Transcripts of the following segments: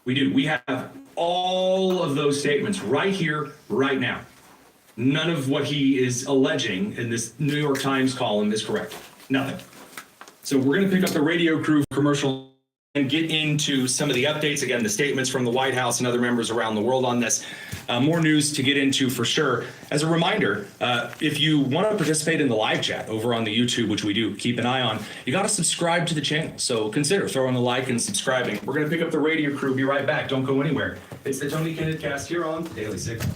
We do. We have all of those statements right here, right now. None of what he is alleging in this New York Times column is correct. Nothing. So we're going to pick up the Radio Crew commercial and get into some of the updates. Again, the statements from the White House and other members around the world on this. More news to get into for sure. As a reminder, if you want to participate in the live chat over on the YouTube, which we do keep an eye on, you got to subscribe to the channel. So consider throwing a like and subscribing. We're going to pick up the Radio Crew. Be right back. Don't go anywhere. It's the Tony Kinnett Cast here on Daily Signal.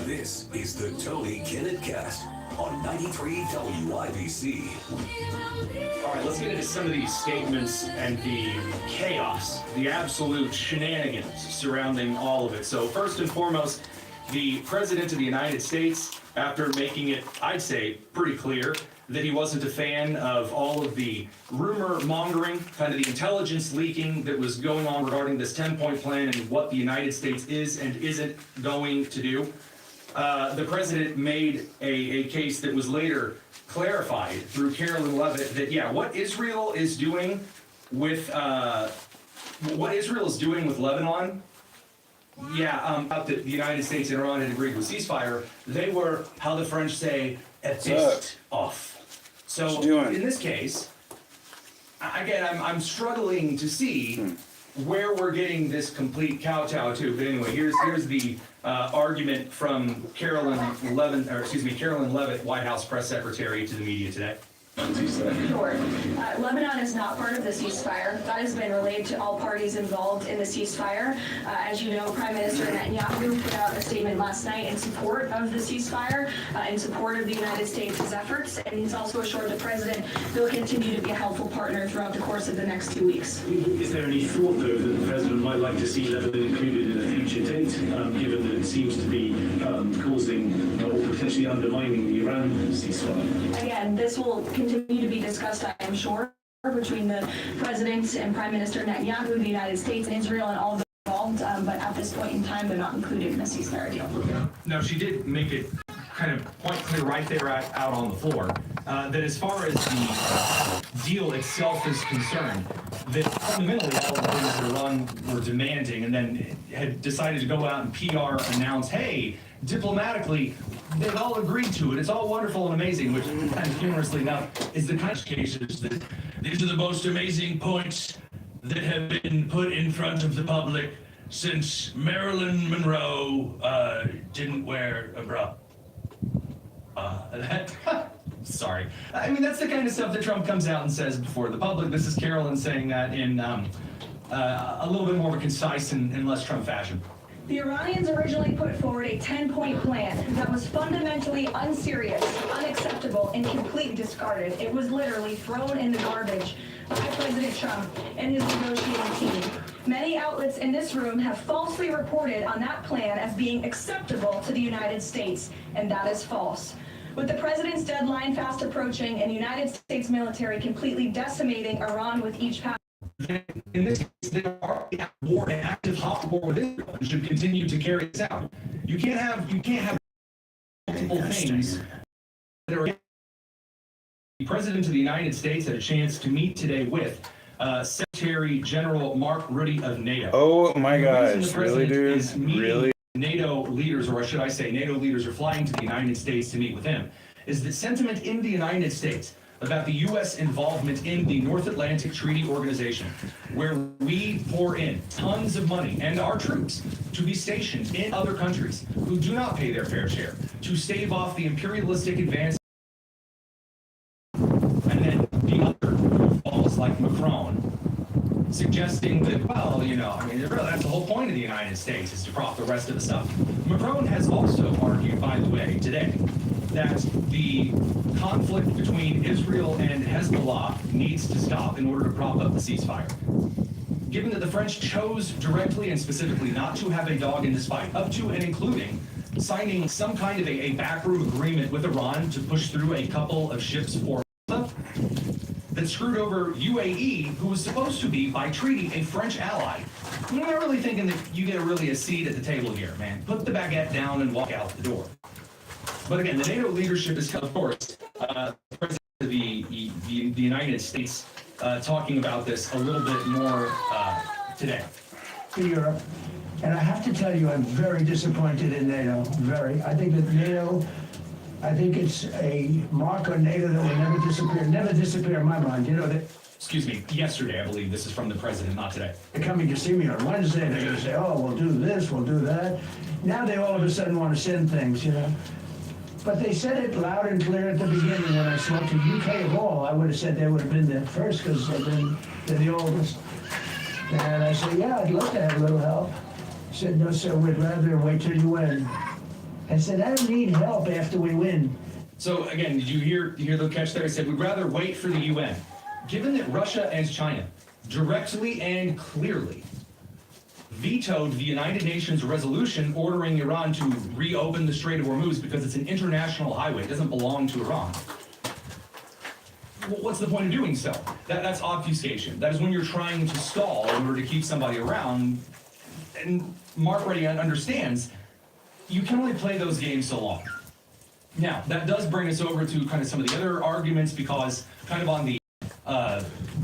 This is the Tony Kinnett Cast on 93 WIBC. All right, let's get into some of these statements and the chaos, the absolute shenanigans surrounding all of it. So first and foremost, the President of the United States, after making it, I'd say, pretty clear that he wasn't a fan of all of the rumor mongering, kind of the intelligence leaking that was going on regarding this 10-point plan and what the United States is and isn't going to do. The president made a case that was later clarified through Carolyn Levitt that, yeah, what Israel is doing with Lebanon, about the United States and Iran had agreed with ceasefire, they were, how the French say, pissed off. So in this case, again, I'm struggling to see where we're getting this complete kowtow to. But anyway, here's the argument from Carolyn Levitt, White House press secretary, to the media today. Sure. Lebanon is not part of the ceasefire. That has been relayed to all parties involved in the ceasefire. As you know, Prime Minister Netanyahu put out a statement last night in support of the ceasefire, in support of the United States' efforts, and he's also assured the president he'll continue to be a helpful partner throughout the course of the next 2 weeks. Is there any thought, though, that the president might like to see Lebanon included in a future date, given that it seems to be causing or potentially undermining the Iran ceasefire? Again, this will continue to be discussed, I am sure, between the president and Prime Minister Netanyahu, the United States and Israel, and all of the involved, but at this point in time, they're not included in the ceasefire deal. Now, she did make it kind of point clear right there out on the floor that as far as the deal itself is concerned, that fundamentally all the things that Iran were demanding and then had decided to go out and PR announce, hey, diplomatically, they've all agreed to it. It's all wonderful and amazing, which kind of humorously enough is the kind of cases that these are the most amazing points that have been put in front of the public since Marilyn Monroe didn't wear a bra. Sorry. I mean, that's the kind of stuff that Trump comes out and says before the public. This is Carolyn saying that in a little bit more of a concise and less Trump fashion. The Iranians originally put forward a 10-point plan that was fundamentally unserious, unacceptable, and completely discarded. It was literally thrown in the garbage by President Trump and his negotiating team. Many outlets in this room have falsely reported on that plan as being acceptable to the United States, and that is false. With the president's deadline fast approaching and the United States military completely decimating Iran with each pass. In this case, they are at war, an active hot war with Israel, and should continue to carry this out. You can't have multiple things that are. The President of the United States had a chance to meet today with Secretary General Mark Rutte of NATO. Oh my gosh, really, dude? Really? NATO leaders, or should I say NATO leaders, are flying to the United States to meet with him, is that sentiment in the United States about the U.S. involvement in the North Atlantic Treaty Organization, where we pour in tons of money and our troops to be stationed in other countries who do not pay their fair share, to stave off the imperialistic advance. And then the other goofballs like Macron suggesting that, well, you know, I mean, really, that's the whole point of the United States, is to prop the rest of the stuff. Macron has also argued, by the way, today, that the conflict between Israel and Hezbollah needs to stop in order to prop up the ceasefire. Given that the French chose directly and specifically not to have a dog in this fight, up to and including signing some kind of a backroom agreement with Iran to push through a couple of ships for that screwed over UAE, who was supposed to be, by treaty, a French ally. I'm not really thinking that you get really a seat at the table here, man. Put the baguette down and walk out the door. But again, the NATO leadership is, of course, the President of the United States talking about this a little bit more today. To Europe. And I have to tell you, I'm very disappointed in NATO. Very. I think that NATO, I think it's a mark on NATO that will never disappear. Never disappear in my mind. You know that. Excuse me, yesterday, I believe this is from the President, not today. They're coming to see me on Wednesday. They're going to say, oh, we'll do this, we'll do that. Now they all of a sudden want to send things, you know. But they said it loud and clear at the beginning when I spoke to UK of all. I would have said they would have been there first because they're the oldest. And I said, yeah, I'd love to have a little help. He said, no, sir, we'd rather wait till you win. I said, I don't need help after we win. So again, did you hear the catch there? I said, we'd rather wait for the UN. Given that Russia and China directly and clearly vetoed the United Nations resolution ordering Iran to reopen the Strait of Hormuz because it's an international highway, it doesn't belong to Iran. What's the point of doing so? That's obfuscation. That is when you're trying to stall in order to keep somebody around. And Mark already understands, you can only play those games so long. Now, that does bring us over to kind of some of the other arguments, because kind of on the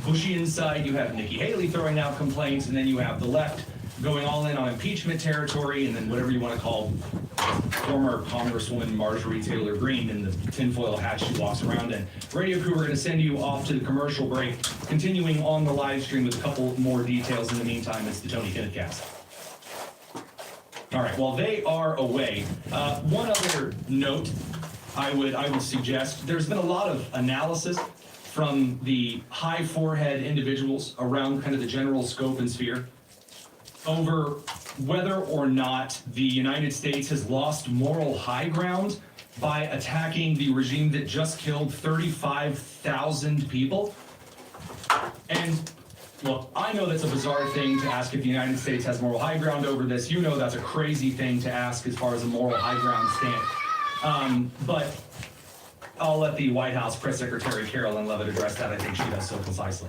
Bushian side, you have Nikki Haley throwing out complaints, and then you have the left going all in on impeachment territory, and then whatever you want to call former Congresswoman Marjorie Taylor Greene in the tinfoil hat she walks around in. Radio crew, we're going to send you off to the commercial break, continuing on the live stream with a couple more details. In the meantime, it's the Tony Kinnett Cast. All right, while they are away, one other note I would suggest, there's been a lot of analysis from the high forehead individuals around kind of the general scope and sphere over whether or not the United States has lost moral high ground by attacking the regime that just killed 35,000 people. And look, I know that's a bizarre thing to ask if the United States has moral high ground over this. You know that's a crazy thing to ask as far as a moral high ground stand. But I'll let the White House Press Secretary Carolyn Leavitt address that. I think she does so concisely.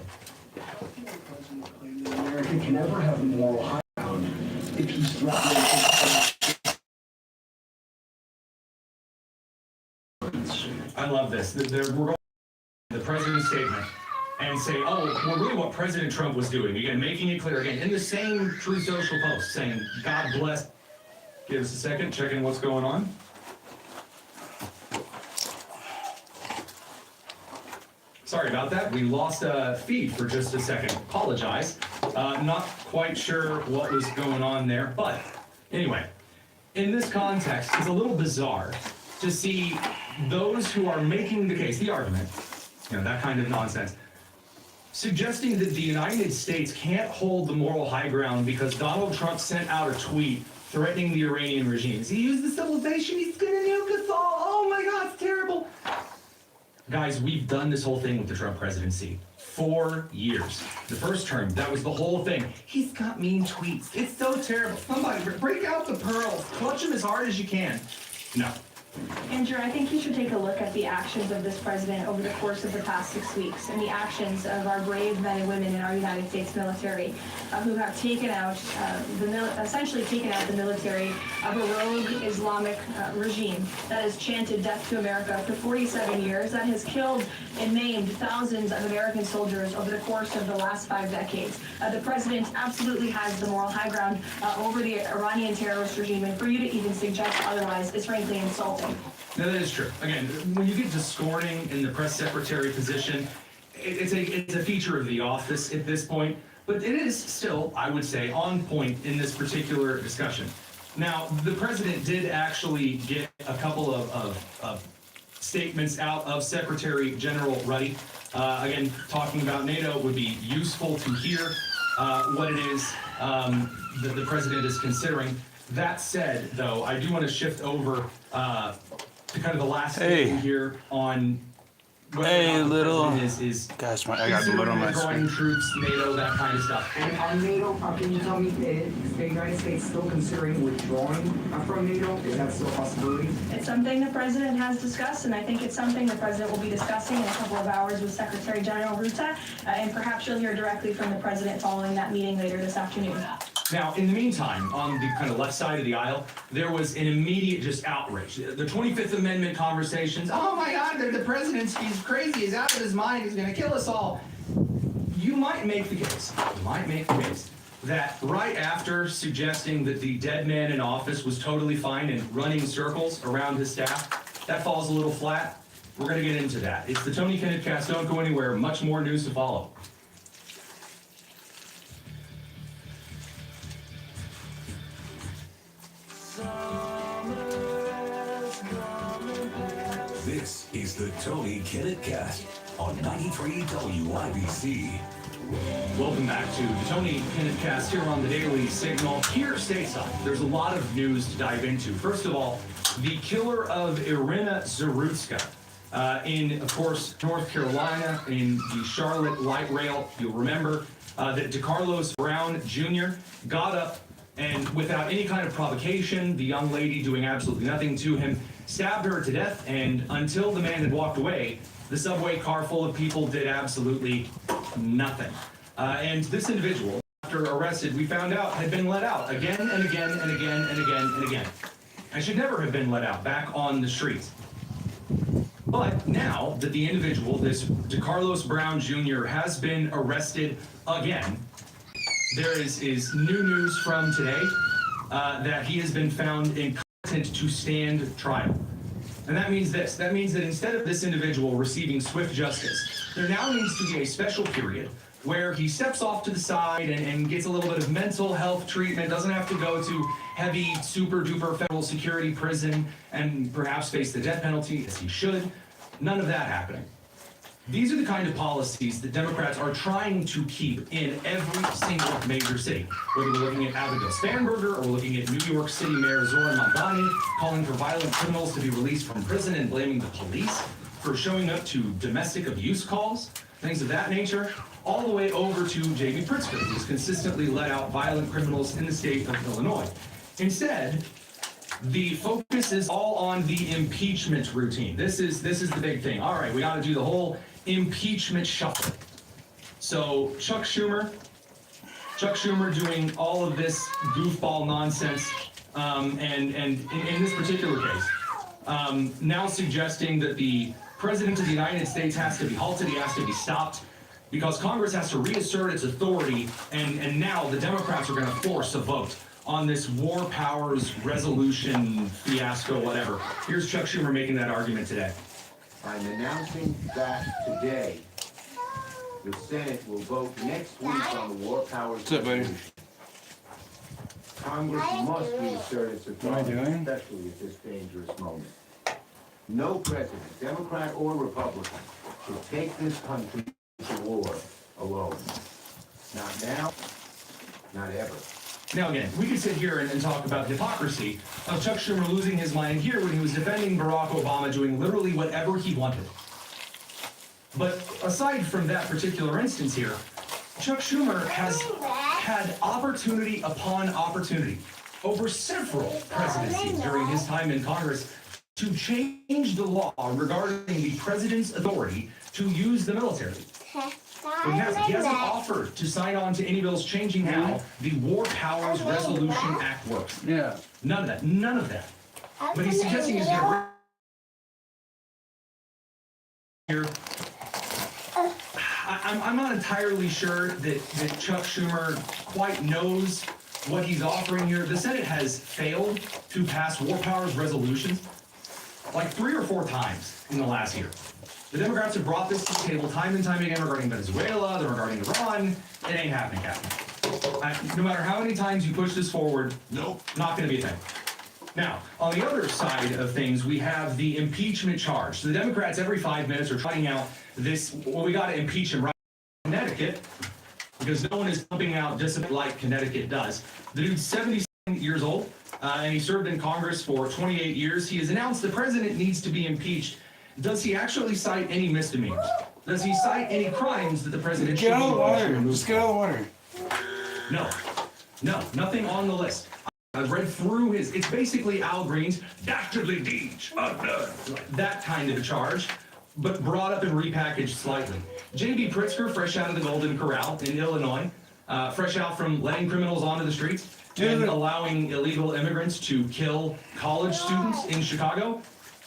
America can never have moral high ground if he's threatening. I love this. We're going to the president's statement and say, oh, well, really what President Trump was doing, again, making it clear, again, in the same Truth Social post, saying, God bless. Give us a second, checking what's going on. Sorry about that. We lost a feed for just a second. Apologize. Not quite sure what was going on there. But anyway, in this context, it's a little bizarre to see those who are making the case, the argument, you know, that kind of nonsense, suggesting that the United States can't hold the moral high ground because Donald Trump sent out a tweet threatening the Iranian regime. He used the civilization, he's gonna nuke us all. Oh my God, it's terrible. Guys, we've done this whole thing with the Trump presidency. 4 years. The first term, that was the whole thing. He's got mean tweets. It's so terrible. Somebody break out the pearls. Clutch them as hard as you can. No. Andrew, I think you should take a look at the actions of this president over the course of the past 6 weeks and the actions of our brave men and women in our United States military who have taken out, essentially taken out the military of a rogue Islamic regime that has chanted death to America for 47 years, that has killed and maimed thousands of American soldiers over the course of the last 5 decades. The president absolutely has the moral high ground over the Iranian terrorist regime, and for you to even suggest otherwise is frankly insulting. No, that is true. Again, when you get to scorning in the press secretary position, it's a feature of the office at this point, but it is still, I would say, on point in this particular discussion. Now, the president did actually get a couple of statements out of Secretary General Ruddy. Again, talking about NATO would be useful to hear what it is that the president is considering. That said, though, I do want to shift over to kind of the last thing here on whether or not the president is Gosh, I got a little on my drawing screen. troops, NATO, that kind of stuff. And on NATO, can you tell me, is the United States still considering withdrawing from NATO? Is that still a possibility? It's something the president has discussed, and I think it's something the president will be discussing in a couple of hours with Secretary General Ruta, and perhaps you'll hear directly from the president following that meeting later this afternoon. Now, in the meantime, on the kind of left side of the aisle, there was an immediate just outrage. The 25th Amendment conversations, oh my God, the president's, he's crazy, he's out of his mind, he's gonna kill us all. You might make the case, that right after suggesting that the dead man in office was totally fine and running circles around his staff, that falls a little flat. We're gonna get into that. It's the Tony Kinnett Cast. Don't go anywhere. Much more news to follow. This is the Tony Kinnett Cast on 93 WIBC. Welcome back to the Tony Kinnett Cast here on the Daily Signal. Here stateside, there's a lot of news to dive into. First of all, the killer of Irina Zarutska in, of course, North Carolina, in the Charlotte light rail. You'll remember that DeCarlos Brown Jr. got up and, without any kind of provocation, the young lady doing absolutely nothing to him, stabbed her to death, and until the man had walked away, the subway car full of people did absolutely nothing. And this individual, after arrested, we found out had been let out again and again and again and again and again. And should never have been let out back on the streets. But now that the individual, this DeCarlos Brown Jr., has been arrested again, there is new news from today that he has been found incompetent to stand trial. And that means this. That means that instead of this individual receiving swift justice, there now needs to be a special period where he steps off to the side and gets a little bit of mental health treatment, doesn't have to go to heavy, super-duper federal security prison and perhaps face the death penalty, as he should. None of that happening. These are the kind of policies that Democrats are trying to keep in every single major city. Whether we're looking at Abigail Spanberger or we're looking at New York City Mayor Zoran Mamdani calling for violent criminals to be released from prison and blaming the police for showing up to domestic abuse calls, things of that nature, all the way over to J.B. Pritzker, who's consistently let out violent criminals in the state of Illinois. Instead, the focus is all on the impeachment routine. This is the big thing. All right, we got to do the whole impeachment shuffle. So Chuck Schumer doing all of this goofball nonsense, and in this particular case, now suggesting that the President of the United States has to be halted, he has to be stopped, because Congress has to reassert its authority, and now the Democrats are going to force a vote on this war powers resolution fiasco, whatever. Here's Chuck Schumer making that argument today. I'm announcing that today the Senate will vote next week on the war powers resolution. Congress must reassert its authority, especially at this dangerous moment. No president, Democrat or Republican, should take this country to war alone. Not now, not ever. Now again, we could sit here and talk about the hypocrisy of Chuck Schumer losing his mind here when he was defending Barack Obama doing literally whatever he wanted. But aside from that particular instance here, Chuck Schumer has had opportunity upon opportunity over several presidencies during his time in Congress to change the law regarding the president's authority to use the military. But he hasn't offered to sign on to any bills changing how the War Powers Resolution Act works. Yeah. None of that. But he's suggesting he's going to here. I'm not entirely sure that Chuck Schumer quite knows what he's offering here. The Senate has failed to pass war powers resolutions like 3 or 4 times in the last year. The Democrats have brought this to the table time and time again regarding Venezuela, then regarding Iran. It ain't happening, Captain. No matter how many times you push this forward, nope, not going to be a thing. Now, on the other side of things, we have the impeachment charge. So the Democrats every 5 minutes are trying out this, well, we got to impeach him right in Connecticut, because no one is pumping out discipline like Connecticut does. The dude's 77 years old, and he served in Congress for 28 years. He has announced the president needs to be impeached. Does he actually cite any misdemeanors? Does he cite any crimes that the president should be removed? Just get out of the water. No, nothing on the list. I've read through it's basically Al Green's dastardly deeds of blood. That kind of a charge, but brought up and repackaged slightly. J.B. Pritzker, fresh out of the Golden Corral in Illinois, fresh out from letting criminals onto the streets and allowing illegal immigrants to kill college students in Chicago.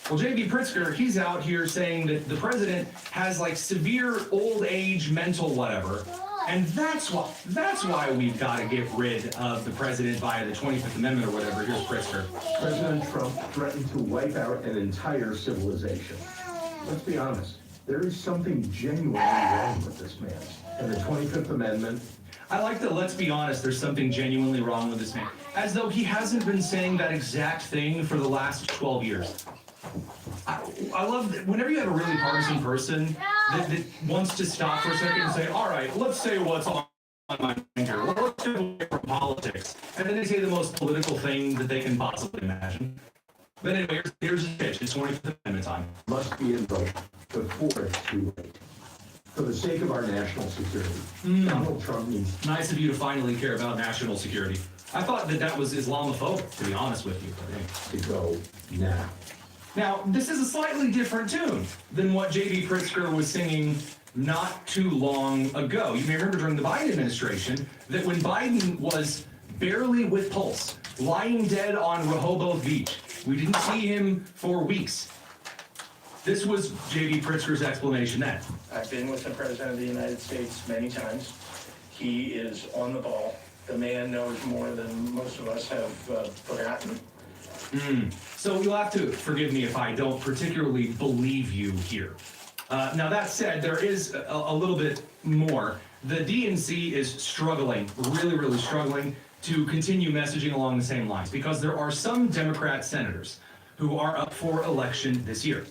Well, J.B. Pritzker, he's out here saying that the president has like severe old age mental whatever. And that's why we've got to get rid of the president via the 25th Amendment or whatever. Here's Pritzker. President Trump threatened to wipe out an entire civilization. Let's be honest, there is something genuinely wrong with this man. And the 25th Amendment. I like that, let's be honest, there's something genuinely wrong with this man. As though he hasn't been saying that exact thing for the last 12 years. I love that whenever you have a really partisan person that wants to stop for a second and say, all right, let's say what's on my mind here. Well, let's get away from politics. And then they say the most political thing that they can possibly imagine. But anyway, here's the pitch. It's 25th Amendment time. Must be invoked before it's too late. For the sake of our national security, Donald Trump needs... Nice of you to finally care about national security. I thought that was Islamophobic, to be honest with you. But anyway. to go now. Now, this is a slightly different tune than what J.B. Pritzker was singing not too long ago. You may remember during the Biden administration that when Biden was barely with pulse, lying dead on Rehoboth Beach, we didn't see him for weeks. This was J.B. Pritzker's explanation then. I've been with the President of the United States many times. He is on the ball. The man knows more than most of us have forgotten. So you'll have to forgive me if I don't particularly believe you here. Now that said, there is a little bit more. The DNC is struggling, really struggling, to continue messaging along the same lines because there are some Democrat senators who are up for election this year.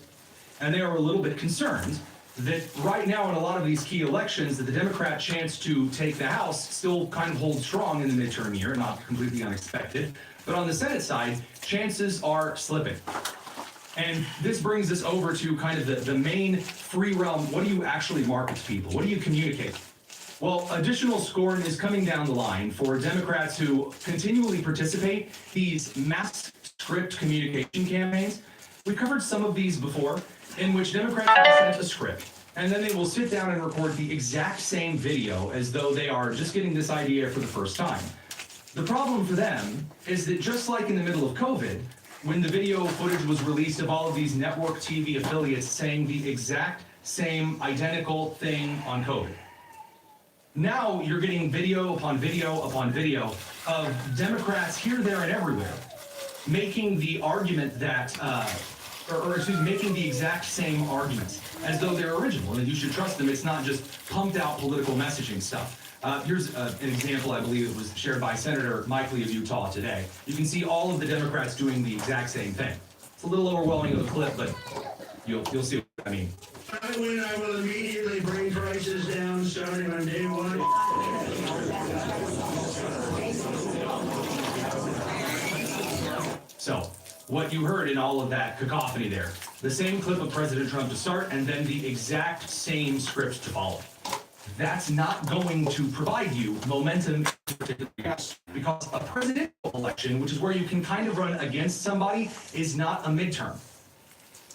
And they are a little bit concerned that right now in a lot of these key elections that the Democrat chance to take the House still kind of holds strong in the midterm year, not completely unexpected. But on the Senate side, chances are slipping. And this brings us over to kind of the main free realm. What do you actually market to people? What do you communicate? Well, additional scorn is coming down the line for Democrats who continually participate these mass script communication campaigns. We covered some of these before, in which Democrats will send a script, and then they will sit down and record the exact same video as though they are just getting this idea for the first time. The problem for them is that just like in the middle of COVID, when the video footage was released of all of these network TV affiliates saying the exact same identical thing on COVID, now you're getting video upon video upon video of Democrats here, there, and everywhere making the argument that, making the exact same arguments as though they're original and that you should trust them. It's not just pumped out political messaging stuff. Here's an example, I believe it was shared by Senator Mike Lee of Utah today. You can see all of the Democrats doing the exact same thing. It's a little overwhelming of a clip, but you'll see what I mean. I win, I will immediately bring prices down starting on day one. So, what you heard in all of that cacophony there, the same clip of President Trump to start and then the exact same script to follow. That's not going to provide you momentum because a presidential election, which is where you can kind of run against somebody, is not a midterm.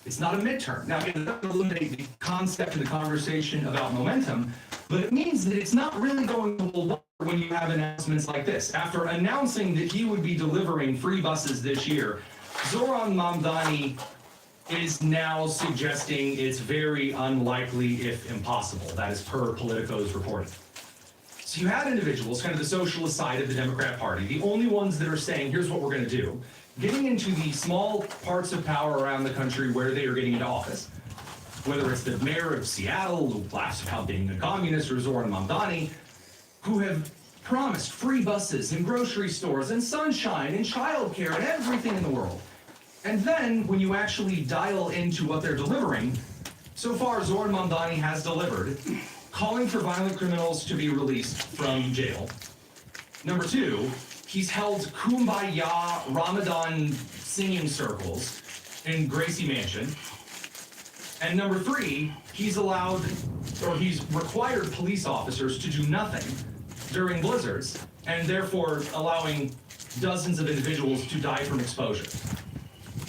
It's not a midterm. Now, it doesn't eliminate the concept of the conversation about momentum, but it means that it's not really going to hold water when you have announcements like this. After announcing that he would be delivering free buses this year, Zoran Mamdani is now suggesting it's very unlikely, if impossible. That is per Politico's reporting. So you have individuals, kind of the socialist side of the Democrat Party, the only ones that are saying, here's what we're going to do, getting into the small parts of power around the country where they are getting into office. Whether it's the mayor of Seattle, who laughs about being a communist, or Zoran Mamdani, who have promised free buses and grocery stores and sunshine and childcare and everything in the world. And then, when you actually dial into what they're delivering, so far Zoran Mamdani has delivered, calling for violent criminals to be released from jail. Number two, he's held Kumbaya Ramadan singing circles in Gracie Mansion. And number three, he's required police officers to do nothing during blizzards, and therefore allowing dozens of individuals to die from exposure.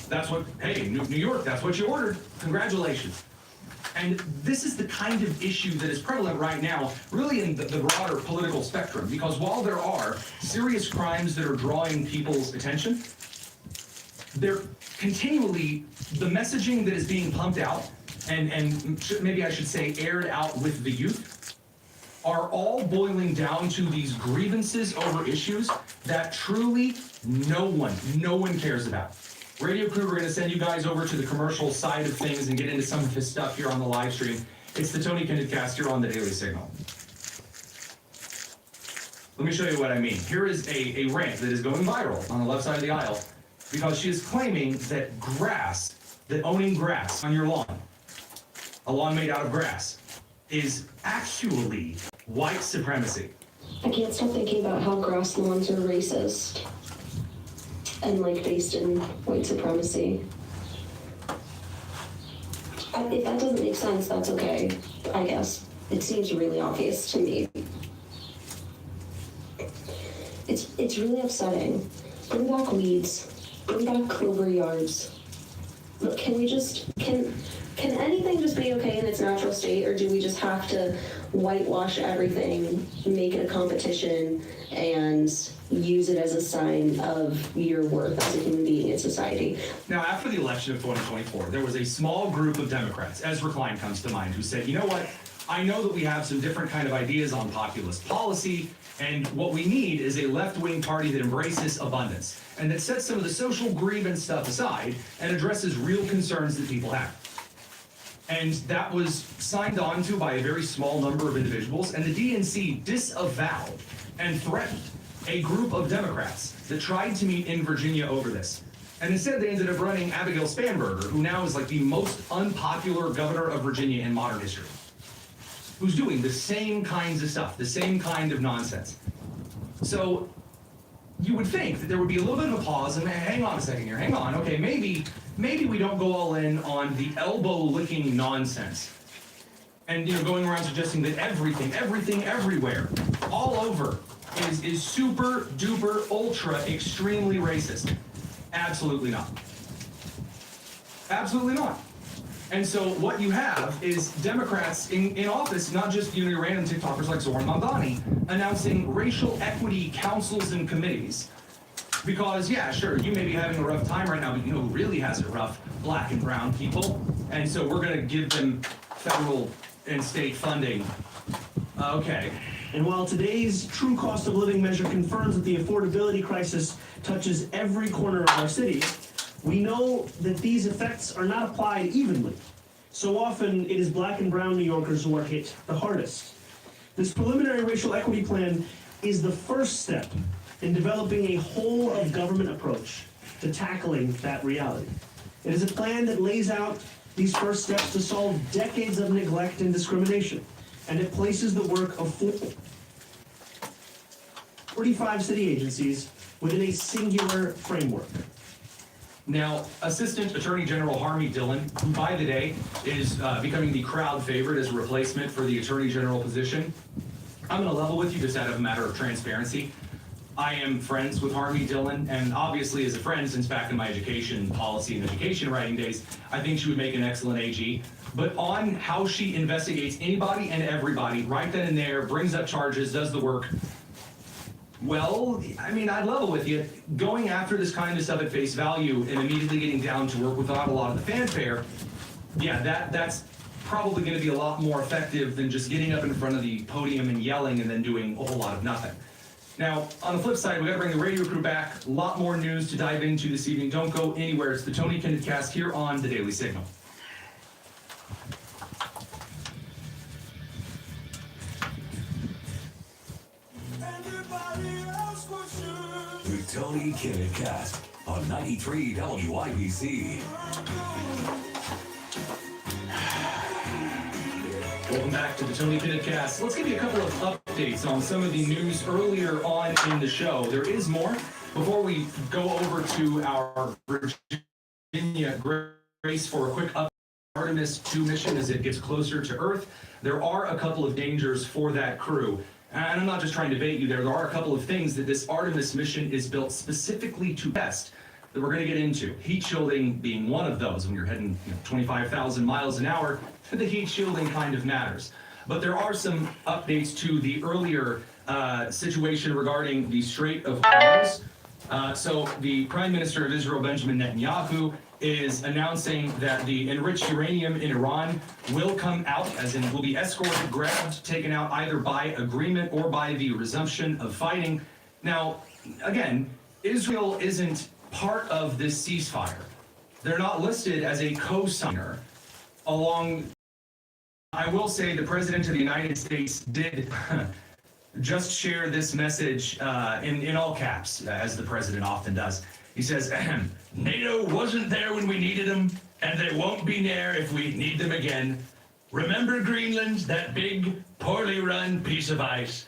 That's what, hey, New York, that's what you ordered. Congratulations. And this is the kind of issue that is prevalent right now, really in the broader political spectrum, because while there are serious crimes that are drawing people's attention, they're continually, the messaging that is being pumped out, and maybe I should say aired out with the youth, are all boiling down to these grievances over issues that truly no one cares about. Radio Crew, we're going to send you guys over to the commercial side of things and get into some of his stuff here on the live stream. It's the Tony Kinnett Cast here on the Daily Signal. Let me show you what I mean. Here is a rant that is going viral on the left side of the aisle because she is claiming that owning grass on your lawn, a lawn made out of grass, is actually white supremacy. I can't stop thinking about how grass lawns are racist and like based in white supremacy. If that doesn't make sense, that's okay, I guess. It seems really obvious to me. It's really upsetting. Bring back weeds. Bring back clover yards. Look, can anything just be okay in its natural state, or do we just have to whitewash everything, make it a competition, and use it as a sign of your worth as a human being in society? Now, after the election of 2024, there was a small group of Democrats, Ezra Klein comes to mind, who said, you know what, I know that we have some different kind of ideas on populist policy, and what we need is a left-wing party that embraces abundance and that sets some of the social grievance stuff aside and addresses real concerns that people have. And that was signed on to by a very small number of individuals, and the DNC disavowed and threatened a group of Democrats that tried to meet in Virginia over this. And instead they ended up running Abigail Spanberger, who now is like the most unpopular governor of Virginia in modern history, who's doing the same kinds of stuff, the same kind of nonsense. So you would think that there would be a little bit of a pause and hang on a second here, hang on, okay, maybe we don't go all in on the elbow-licking nonsense. And, going around suggesting that everything, everywhere, all over, is super, duper, ultra, extremely racist. Absolutely not. Absolutely not. And so what you have is Democrats in office, not just random TikTokers like Zoran Mamdani, announcing racial equity councils and committees. Because, yeah, sure, you may be having a rough time right now, but you know who really has it rough? Black and brown people. And so we're going to give them federal and state funding. Okay. And while today's true cost of living measure confirms that the affordability crisis touches every corner of our city, we know that these effects are not applied evenly. So often, it is black and brown New Yorkers who are hit the hardest. This preliminary racial equity plan is the first step in developing a whole-of-government approach to tackling that reality. It is a plan that lays out these first steps to solve decades of neglect and discrimination, and it places the work of 45 city agencies within a singular framework. Now, Assistant Attorney General Harmy Dillon, who by the day is becoming the crowd favorite as a replacement for the Attorney General position, I'm going to level with you just out of a matter of transparency. I am friends with Harmy Dillon, and obviously as a friend since back in my education policy and education writing days, I think she would make an excellent AG. But on how she investigates anybody and everybody right then and there, brings up charges, does the work, well, I mean, I'd level with you. Going after this kind of stuff at face value and immediately getting down to work without a lot of the fanfare, yeah, that's probably going to be a lot more effective than just getting up in front of the podium and yelling and then doing a whole lot of nothing. Now, on the flip side, we got to bring the radio crew back. A lot more news to dive into this evening. Don't go anywhere. It's the Tony Kinnett Cast here on the Daily Signal. The Tony Kinnett Cast on 93 WIBC. Welcome back to the Tony Kinnett Cast. Let's give you a couple of updates on some of the news earlier on in the show. There is more. Before we go over to our Virginia Grace for a quick update, Artemis 2 mission as it gets closer to Earth, there are a couple of dangers for that crew. And I'm not just trying to bait you there. There are a couple of things that this Artemis mission is built specifically to test that we're going to get into. Heat shielding being one of those. When you're heading 25,000 miles an hour, the heat shielding kind of matters. But there are some updates to the earlier situation regarding the Strait of Hormuz. So the Prime Minister of Israel, Benjamin Netanyahu, is announcing that the enriched uranium in Iran will come out, as in will be escorted, grabbed, taken out either by agreement or by the resumption of fighting. Now, again, Israel isn't part of this ceasefire. They're not listed as a co-signer along. I will say the President of the United States did just share this message in all caps, as the President often does. He says, NATO wasn't there when we needed them, and they won't be there if we need them again. Remember Greenland, that big, poorly run piece of ice?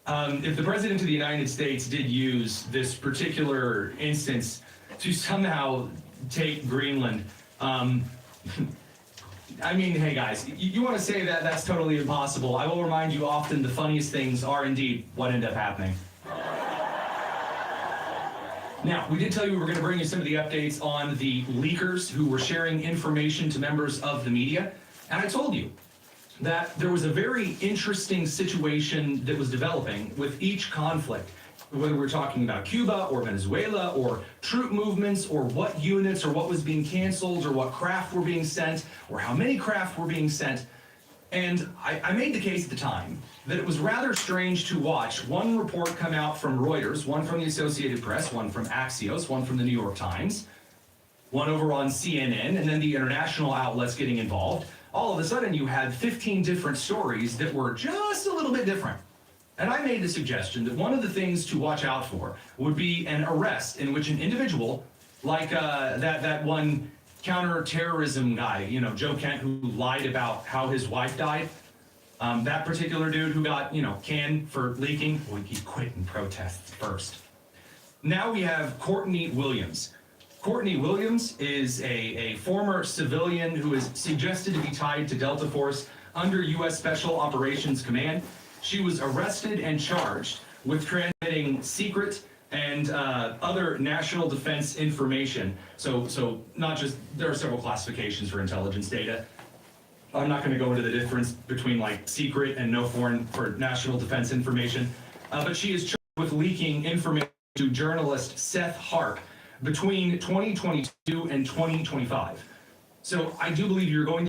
If the President of the United States did use this particular instance to somehow take Greenland, I mean, hey guys, you want to say that that's totally impossible. I will remind you often the funniest things are indeed what end up happening. Now, we did tell you we were going to bring you some of the updates on the leakers who were sharing information to members of the media. And I told you that there was a very interesting situation that was developing with each conflict, whether we're talking about Cuba or Venezuela or troop movements or what units or what was being canceled or what craft were being sent or how many craft were being sent. And I made the case at the time that it was rather strange to watch one report come out from Reuters, one from the Associated Press, one from Axios, one from the New York Times, one over on CNN, and then the international outlets getting involved. All of a sudden, you had 15 different stories that were just a little bit different. And I made the suggestion that one of the things to watch out for would be an arrest in which an individual, like that one counterterrorism guy, Joe Kent, who lied about how his wife died. That particular dude who got, canned for leaking, well, he quit in protest first. Now we have Courtney Williams. Courtney Williams is a former civilian who is suggested to be tied to Delta Force under U.S. Special Operations Command. She was arrested and charged with transmitting secret and other national defense information. So not just, there are several classifications for intelligence data. I'm not going to go into the difference between like secret and no foreign for national defense information, but she is charged with leaking information to journalist Seth Harp between 2022 and 2025. So I do believe you're going to